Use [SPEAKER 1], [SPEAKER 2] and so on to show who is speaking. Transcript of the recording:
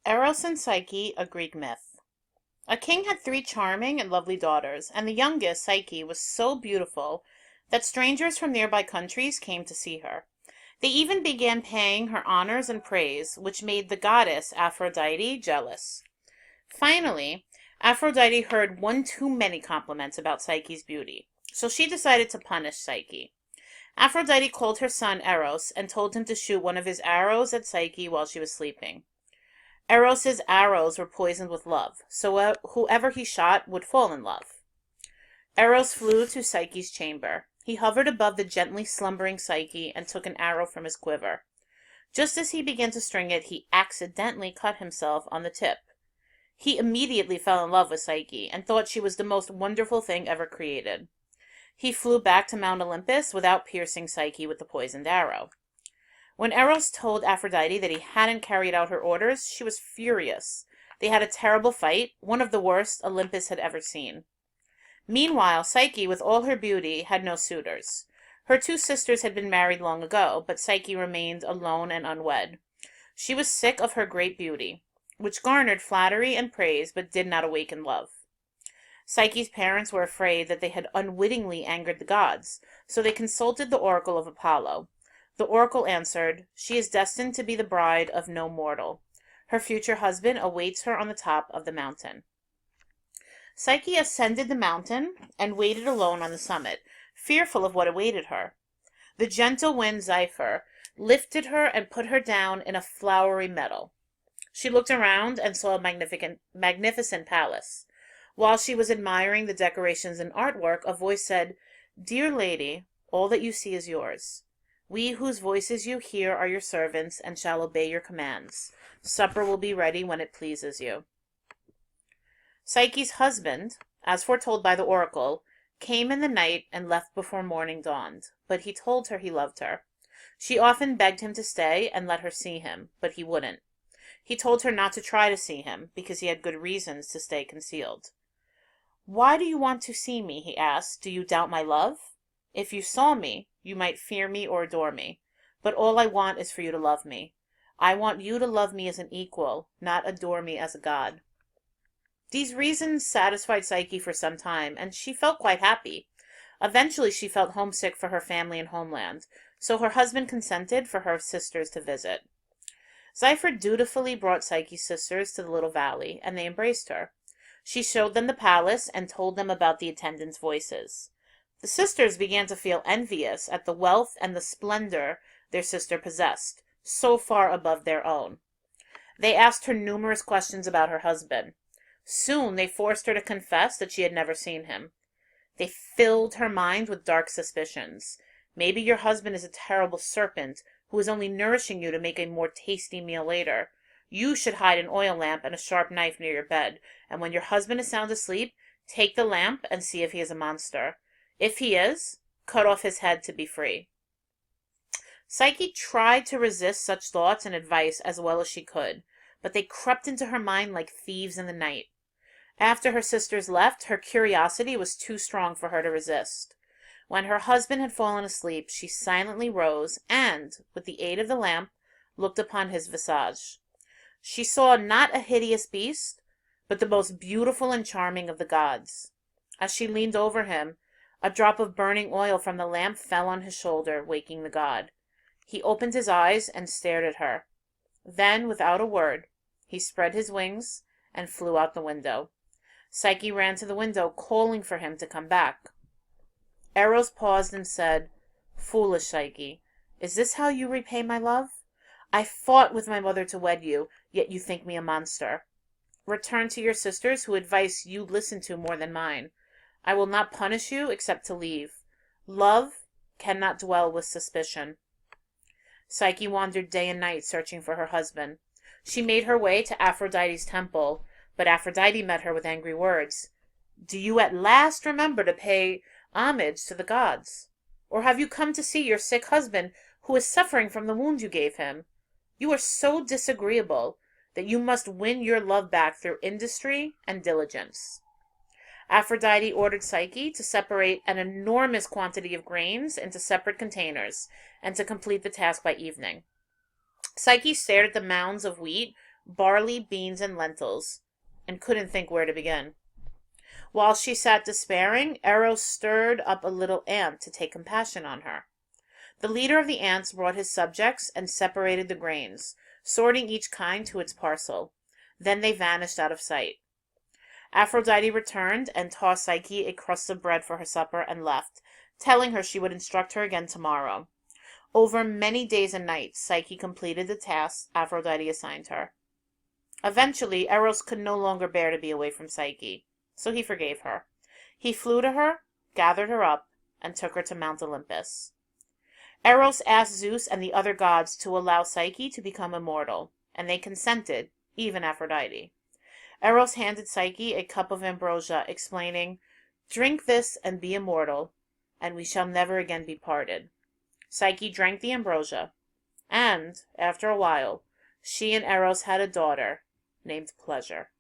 [SPEAKER 1] Eros and Psyche, a Greek myth. A king had three charming and lovely daughters, and the youngest, Psyche, was so beautiful that strangers from nearby countries came to see her. They even began paying her honors and praise, which made the goddess Aphrodite jealous. Finally, Aphrodite heard one too many compliments about Psyche's beauty, so she decided to punish Psyche. Aphrodite called her son Eros and told him to shoot one of his arrows at Psyche while she was sleeping. Eros's arrows were poisoned with love, so whoever he shot would fall in love. Eros flew to Psyche's chamber. He hovered above the gently slumbering Psyche and took an arrow from his quiver. Just as he began to string it, he accidentally cut himself on the tip. He immediately fell in love with Psyche and thought she was the most wonderful thing ever created. He flew back to Mount Olympus without piercing Psyche with the poisoned arrow. When Eros told Aphrodite that he hadn't carried out her orders, she was furious. They had a terrible fight, one of the worst Olympus had ever seen. Meanwhile, Psyche, with all her beauty, had no suitors. Her two sisters had been married long ago, but Psyche remained alone and unwed. She was sick of her great beauty, which garnered flattery and praise but did not awaken love. Psyche's parents were afraid that they had unwittingly angered the gods, so they consulted the oracle of Apollo. The oracle answered, "She is destined to be the bride of no mortal. Her future husband awaits her on the top of the mountain." Psyche ascended the mountain and waited alone on the summit, fearful of what awaited her. The gentle wind Zephyr lifted her and put her down in a flowery meadow. She looked around and saw a magnificent palace. While she was admiring the decorations and artwork, a voice said, "Dear lady, all that you see is yours. We whose voices you hear are your servants and shall obey your commands. Supper will be ready when it pleases you." Psyche's husband, as foretold by the oracle, came in the night and left before morning dawned, but he told her he loved her. She often begged him to stay and let her see him, but he wouldn't. He told her not to try to see him, because he had good reasons to stay concealed. "Why do you want to see me?" he asked. "Do you doubt my love? If you saw me, you might fear me or adore me. But all I want is for you to love me. I want you to love me as an equal, not adore me as a god." These reasons satisfied Psyche for some time, and she felt quite happy. Eventually she felt homesick for her family and homeland, so her husband consented for her sisters to visit. Zephyr dutifully brought Psyche's sisters to the little valley, and they embraced her. She showed them the palace and told them about the attendants' voices. The sisters began to feel envious at the wealth and the splendor their sister possessed, so far above their own. They asked her numerous questions about her husband. Soon they forced her to confess that she had never seen him. They filled her mind with dark suspicions. Maybe your husband is a terrible serpent who is only nourishing you to make a more tasty meal later. You should hide an oil lamp and a sharp knife near your bed, and when your husband is sound asleep, take the lamp and see if he is a monster. If he is, cut off his head to be free. Psyche tried to resist such thoughts and advice as well as she could, but they crept into her mind like thieves in the night. After her sisters left, her curiosity was too strong for her to resist. When her husband had fallen asleep, she silently rose and, with the aid of the lamp, looked upon his visage. She saw not a hideous beast, but the most beautiful and charming of the gods. As she leaned over him, a drop of burning oil from the lamp fell on his shoulder, waking the god. He opened his eyes and stared at her. Then, without a word, he spread his wings and flew out the window. Psyche ran to the window, calling for him to come back. Eros paused and said, "Foolish Psyche, is this how you repay my love? I fought with my mother to wed you, yet you think me a monster. Return to your sisters, whose advice you listen to more than mine. I will not punish you except to leave. Love cannot dwell with suspicion." Psyche wandered day and night searching for her husband. She made her way to Aphrodite's temple, but Aphrodite met her with angry words. "Do you at last remember to pay homage to the gods? Or have you come to see your sick husband who is suffering from the wound you gave him? You are so disagreeable that you must win your love back through industry and diligence." Aphrodite ordered Psyche to separate an enormous quantity of grains into separate containers and to complete the task by evening. Psyche stared at the mounds of wheat barley, beans, and lentils, and couldn't think where to begin. While she sat despairing, Eros stirred up a little ant to take compassion on her. The leader of the ants brought his subjects and separated the grains, sorting each kind to its parcel. Then they vanished out of sight. Aphrodite returned and tossed Psyche a crust of bread for her supper and left, telling her she would instruct her again tomorrow. Over many days and nights, Psyche completed the tasks Aphrodite assigned her. Eventually, Eros could no longer bear to be away from Psyche, so he forgave her. He flew to her, gathered her up, and took her to Mount Olympus. Eros asked Zeus and the other gods to allow Psyche to become immortal, and they consented, even Aphrodite. Eros handed Psyche a cup of ambrosia, explaining, "Drink this and be immortal, and we shall never again be parted." Psyche drank the ambrosia, and, after a while, she and Eros had a daughter named Pleasure.